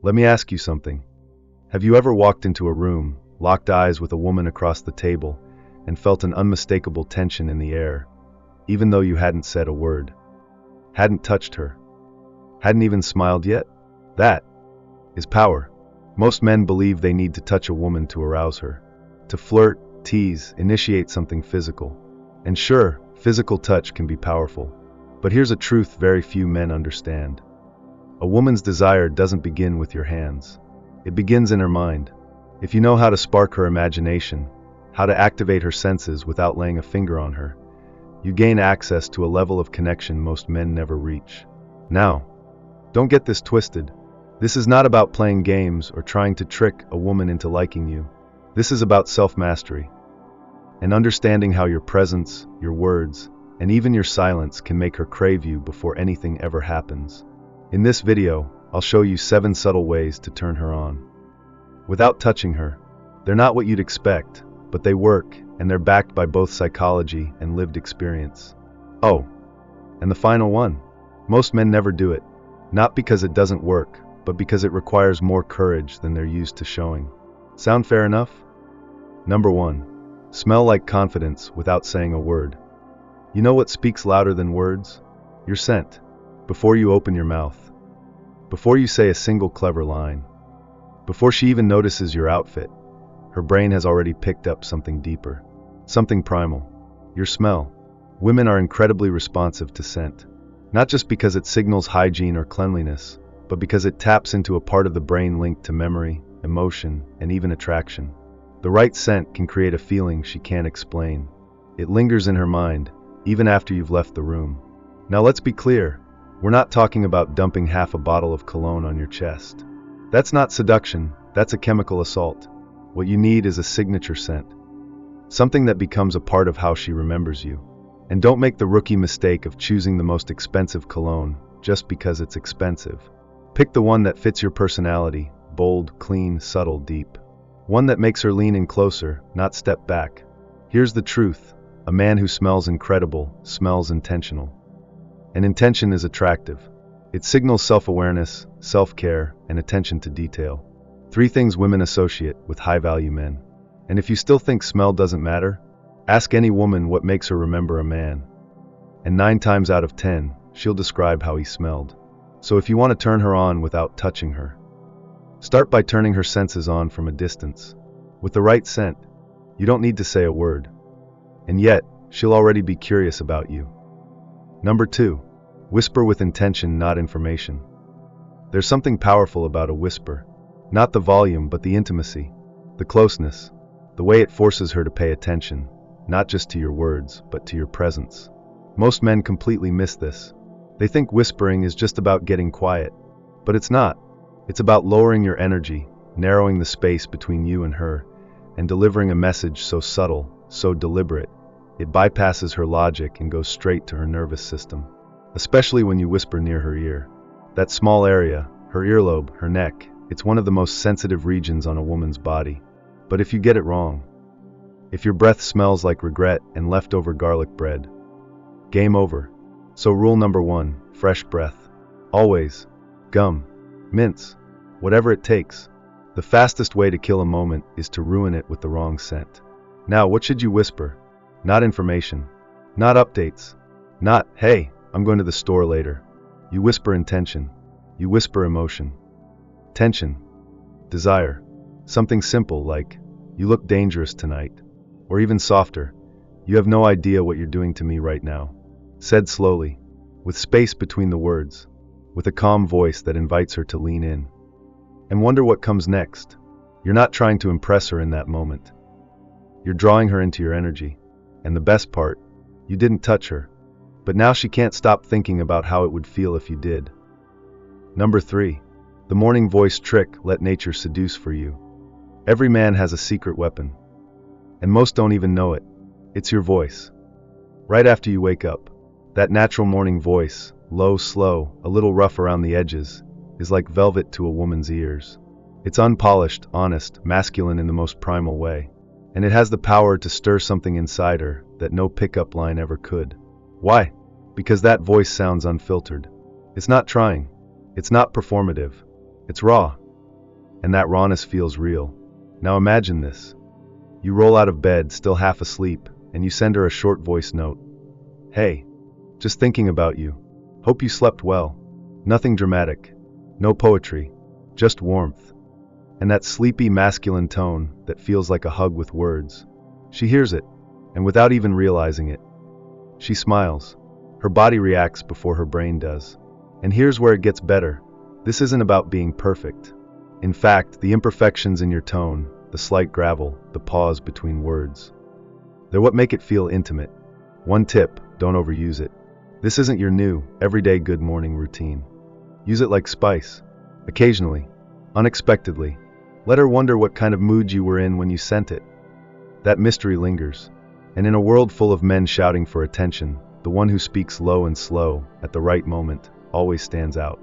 Let me ask you something. Have you ever walked into a room, locked eyes with a woman across the table, and felt an unmistakable tension in the air, even though you hadn't said a word, hadn't touched her, hadn't even smiled yet? That is power. Most men believe they need to touch a woman to arouse her, to flirt, tease, initiate something physical. And sure, physical touch can be powerful. But here's a truth very few men understand. A woman's desire doesn't begin with your hands. It begins in her mind. If you know how to spark her imagination, how to activate her senses without laying a finger on her, you gain access to a level of connection most men never reach. Now, don't get this twisted. This is not about playing games or trying to trick a woman into liking you. This is about self-mastery and understanding how your presence, your words, and even your silence can make her crave you before anything ever happens. In this video, I'll show you 7 subtle ways to turn her on. Without touching her. They're not what you'd expect, but they work, and they're backed by both psychology and lived experience. Oh, and the final one. Most men never do it. Not because it doesn't work, but because it requires more courage than they're used to showing. Sound fair enough? Number 1. Smell like confidence without saying a word. You know what speaks louder than words? Your scent. Before you open your mouth. Before you say a single clever line. Before she even notices your outfit, her brain has already picked up something deeper. Something primal. Your smell. Women are incredibly responsive to scent. Not just because it signals hygiene or cleanliness, but because it taps into a part of the brain linked to memory, emotion, and even attraction. The right scent can create a feeling she can't explain. It lingers in her mind, even after you've left the room. Now let's be clear, we're not talking about dumping half a bottle of cologne on your chest. That's not seduction, that's a chemical assault. What you need is a signature scent. Something that becomes a part of how she remembers you. And don't make the rookie mistake of choosing the most expensive cologne just because it's expensive. Pick the one that fits your personality, bold, clean, subtle, deep. One that makes her lean in closer, not step back. Here's the truth. A man who smells incredible smells intentional. And intention is attractive. It signals self-awareness, self-care, and attention to detail. 3 things women associate with high-value men. And if you still think smell doesn't matter, ask any woman what makes her remember a man. And 9 times out of 10, she'll describe how he smelled. So if you want to turn her on without touching her, start by turning her senses on from a distance. With the right scent, you don't need to say a word. And yet, she'll already be curious about you. Number 2. Whisper with intention, not information. There's something powerful about a whisper. Not the volume, but the intimacy, the closeness, the way it forces her to pay attention, not just to your words, but to your presence. Most men completely miss this. They think whispering is just about getting quiet. But it's not. It's about lowering your energy, narrowing the space between you and her, and delivering a message so subtle, so deliberate, it bypasses her logic and goes straight to her nervous system. Especially when you whisper near her ear. That small area, her earlobe, her neck, it's one of the most sensitive regions on a woman's body. But if you get it wrong, if your breath smells like regret and leftover garlic bread, game over. So rule number 1, fresh breath. Always. Gum. Mints. Whatever it takes. The fastest way to kill a moment is to ruin it with the wrong scent. Now, what should you whisper? Not information. Not updates. Not, hey, I'm going to the store later. You whisper intention. You whisper emotion. Tension. Desire. Something simple like, you look dangerous tonight. Or even softer, you have no idea what you're doing to me right now. Said slowly, with space between the words, with a calm voice that invites her to lean in. And wonder what comes next. You're not trying to impress her in that moment. You're drawing her into your energy. And the best part, you didn't touch her. But now she can't stop thinking about how it would feel if you did. Number 3. The morning voice trick, let nature seduce for you. Every man has a secret weapon. And most don't even know it. It's your voice. Right after you wake up, that natural morning voice, low, slow, a little rough around the edges, is like velvet to a woman's ears. It's unpolished, honest, masculine in the most primal way. And it has the power to stir something inside her that no pickup line ever could. Why? Because that voice sounds unfiltered. It's not trying. It's not performative. It's raw. and that rawness feels real. Now imagine this. You roll out of bed, still half asleep, and you send her a short voice note. Hey, just thinking about you. Hope you slept well. Nothing dramatic. No poetry. Just warmth. And that sleepy masculine tone that feels like a hug with words. She hears it, and without even realizing it, she smiles. Her body reacts before her brain does. And here's where it gets better. This isn't about being perfect. In fact, the imperfections in your tone, the slight gravel, the pause between words, they're what make it feel intimate. One tip, don't overuse it. This isn't your new, everyday good morning routine. Use it like spice. Occasionally. Unexpectedly. Let her wonder what kind of mood you were in when you sent it. That mystery lingers. And in a world full of men shouting for attention, the one who speaks low and slow, at the right moment, always stands out.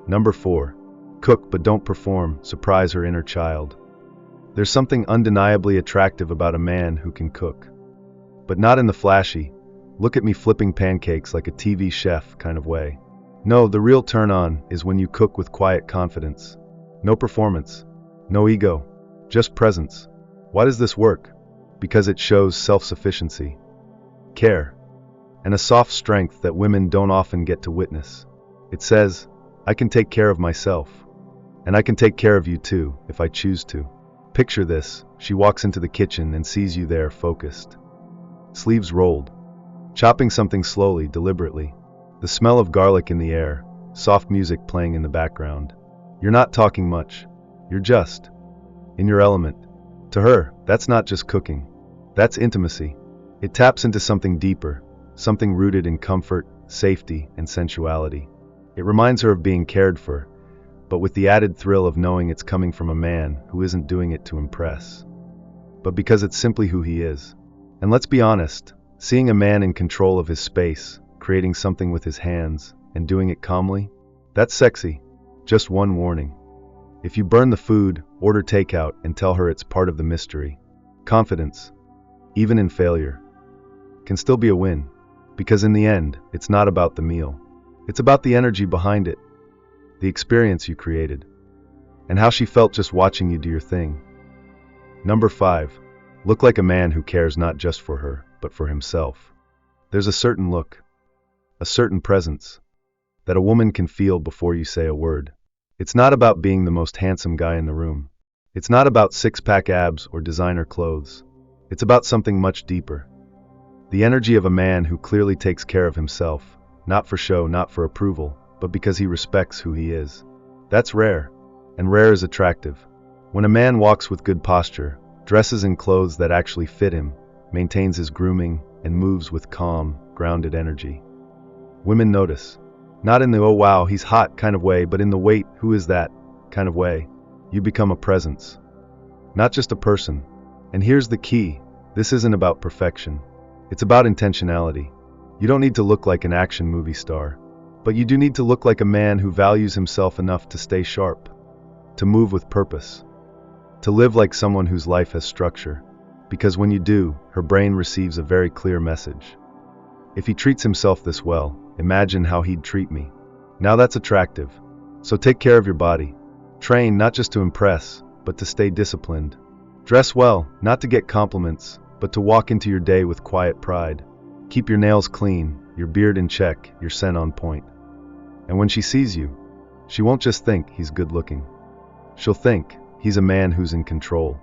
Number 4. Cook but don't perform, surprise her inner child. There's something undeniably attractive about a man who can cook. But not in the flashy, look at me flipping pancakes like a TV chef kind of way. No, the real turn on is when you cook with quiet confidence. No performance. No ego. Just presence. Why does this work? Because it shows self-sufficiency, care, and a soft strength that women don't often get to witness. It says, I can take care of myself. And I can take care of you too, if I choose to. Picture this, she walks into the kitchen and sees you there focused. Sleeves rolled. Chopping something slowly, deliberately. The smell of garlic in the air, soft music playing in the background. You're not talking much. You're just in your element. To her, that's not just cooking. That's intimacy. It taps into something deeper, something rooted in comfort, safety, and sensuality. It reminds her of being cared for, but with the added thrill of knowing it's coming from a man who isn't doing it to impress, but because it's simply who he is. And let's be honest, seeing a man in control of his space, creating something with his hands, and doing it calmly, that's sexy. Just one warning. If you burn the food, order takeout and tell her it's part of the mystery. Confidence, even in failure, can still be a win, because in the end, it's not about the meal. It's about the energy behind it, the experience you created, and how she felt just watching you do your thing. Number 5. Look like a man who cares not just for her, but for himself. There's a certain look, a certain presence, that a woman can feel before you say a word. It's not about being the most handsome guy in the room. It's not about six-pack abs or designer clothes. It's about something much deeper. The energy of a man who clearly takes care of himself, not for show, not for approval, but because he respects who he is. That's rare, and rare is attractive. When a man walks with good posture, dresses in clothes that actually fit him, maintains his grooming, and moves with calm, grounded energy, women notice. Not in the oh wow, he's hot kind of way, but in the wait, who is that kind of way. You become a presence, not just a person. And here's the key, this isn't about perfection. It's about intentionality. You don't need to look like an action movie star, but you do need to look like a man who values himself enough to stay sharp, to move with purpose, to live like someone whose life has structure. Because when you do, her brain receives a very clear message. If he treats himself this well, imagine how he'd treat me. Now that's attractive. So take care of your body. Train not just to impress, but to stay disciplined. Dress well, not to get compliments, but to walk into your day with quiet pride. Keep your nails clean, your beard in check, your scent on point. And when she sees you, she won't just think he's good looking. She'll think he's a man who's in control.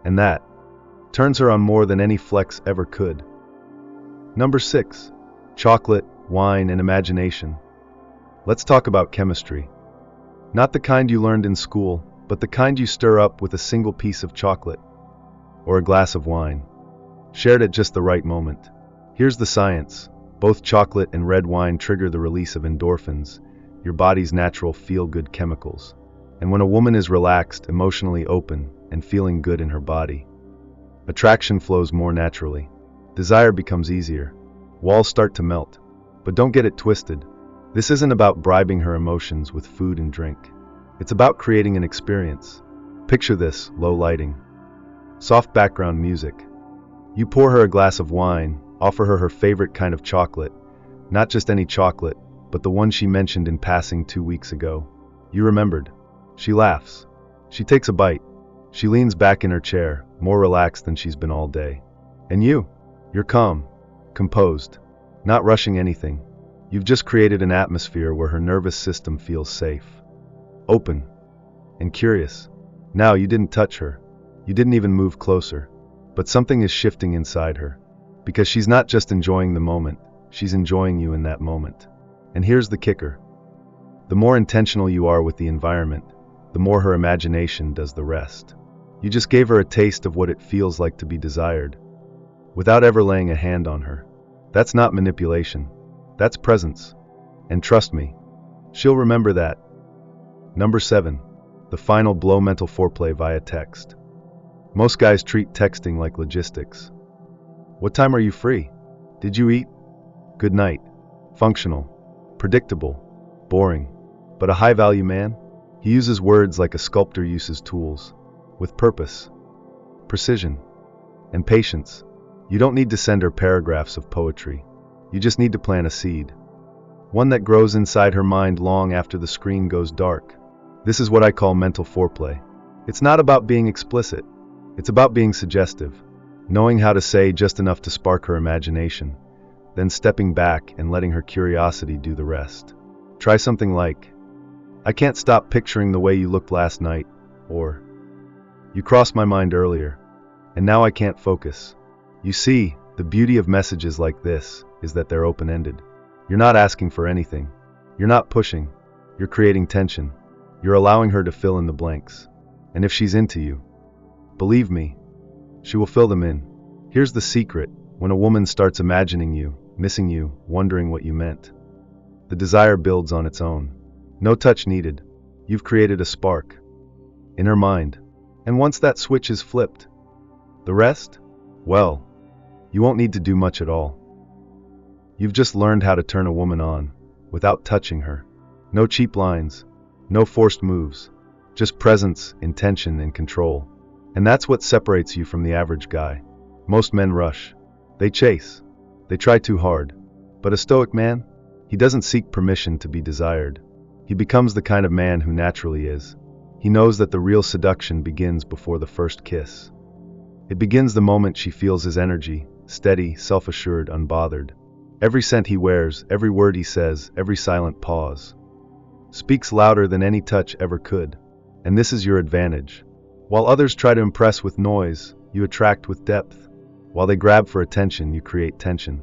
And that turns her on more than any flex ever could. Number 6. Chocolate, wine, and imagination. Let's talk about chemistry. Not the kind you learned in school, but the kind you stir up with a single piece of chocolate or a glass of wine, shared at just the right moment. Here's the science. Both chocolate and red wine trigger the release of endorphins, your body's natural feel-good chemicals. And when a woman is relaxed, emotionally open, and feeling good in her body, attraction flows more naturally. Desire becomes easier. Walls start to melt. But don't get it twisted. This isn't about bribing her emotions with food and drink. It's about creating an experience. Picture this, low lighting, soft background music. You pour her a glass of wine, offer her her favorite kind of chocolate, not just any chocolate, but the one she mentioned in passing 2 weeks ago. You remembered. She laughs. She takes a bite. She leans back in her chair, more relaxed than she's been all day. And you're calm, composed, not rushing anything. You've just created an atmosphere where her nervous system feels safe, open, and curious. Now, you didn't touch her. You didn't even move closer. But something is shifting inside her. Because she's not just enjoying the moment, she's enjoying you in that moment. And here's the kicker. The more intentional you are with the environment, the more her imagination does the rest. You just gave her a taste of what it feels like to be desired, without ever laying a hand on her. That's not manipulation. That's presence. And trust me, she'll remember that. Number 7. The final blow: mental foreplay via text. Most guys treat texting like logistics. What time are you free? Did you eat? Good night. Functional. Predictable. Boring. But a high-value man? He uses words like a sculptor uses tools. With purpose, precision, and patience. You don't need to send her paragraphs of poetry. You just need to plant a seed. One that grows inside her mind long after the screen goes dark. This is what I call mental foreplay. It's not about being explicit. It's about being suggestive. Knowing how to say just enough to spark her imagination, then stepping back and letting her curiosity do the rest. Try something like, "I can't stop picturing the way you looked last night," or, "You crossed my mind earlier, and now I can't focus." You see, the beauty of messages like this is that they're open-ended. You're not asking for anything. You're not pushing. You're creating tension. You're allowing her to fill in the blanks. And if she's into you, believe me, she will fill them in. Here's the secret: when a woman starts imagining you, missing you, wondering what you meant, the desire builds on its own. No touch needed. You've created a spark in her mind. And once that switch is flipped, the rest? Well, you won't need to do much at all. You've just learned how to turn a woman on, without touching her. No cheap lines, no forced moves, just presence, intention, and control. And that's what separates you from the average guy. Most men rush. They chase. They try too hard. But a Stoic man? He doesn't seek permission to be desired. He becomes the kind of man who naturally is. He knows that the real seduction begins before the first kiss. It begins the moment she feels his energy, steady, self-assured, unbothered. Every scent he wears, every word he says, every silent pause speaks louder than any touch ever could. And this is your advantage. While others try to impress with noise, you attract with depth. While they grab for attention, you create tension.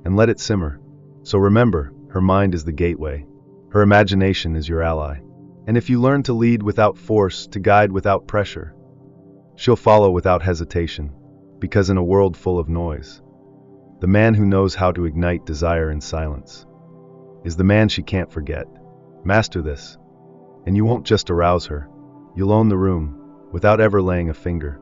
And let it simmer. So remember, her mind is the gateway. Her imagination is your ally. And if you learn to lead without force, to guide without pressure, she'll follow without hesitation. Because in a world full of noise, the man who knows how to ignite desire in silence is the man she can't forget. Master this, and you won't just arouse her. You'll own the room, without ever laying a finger.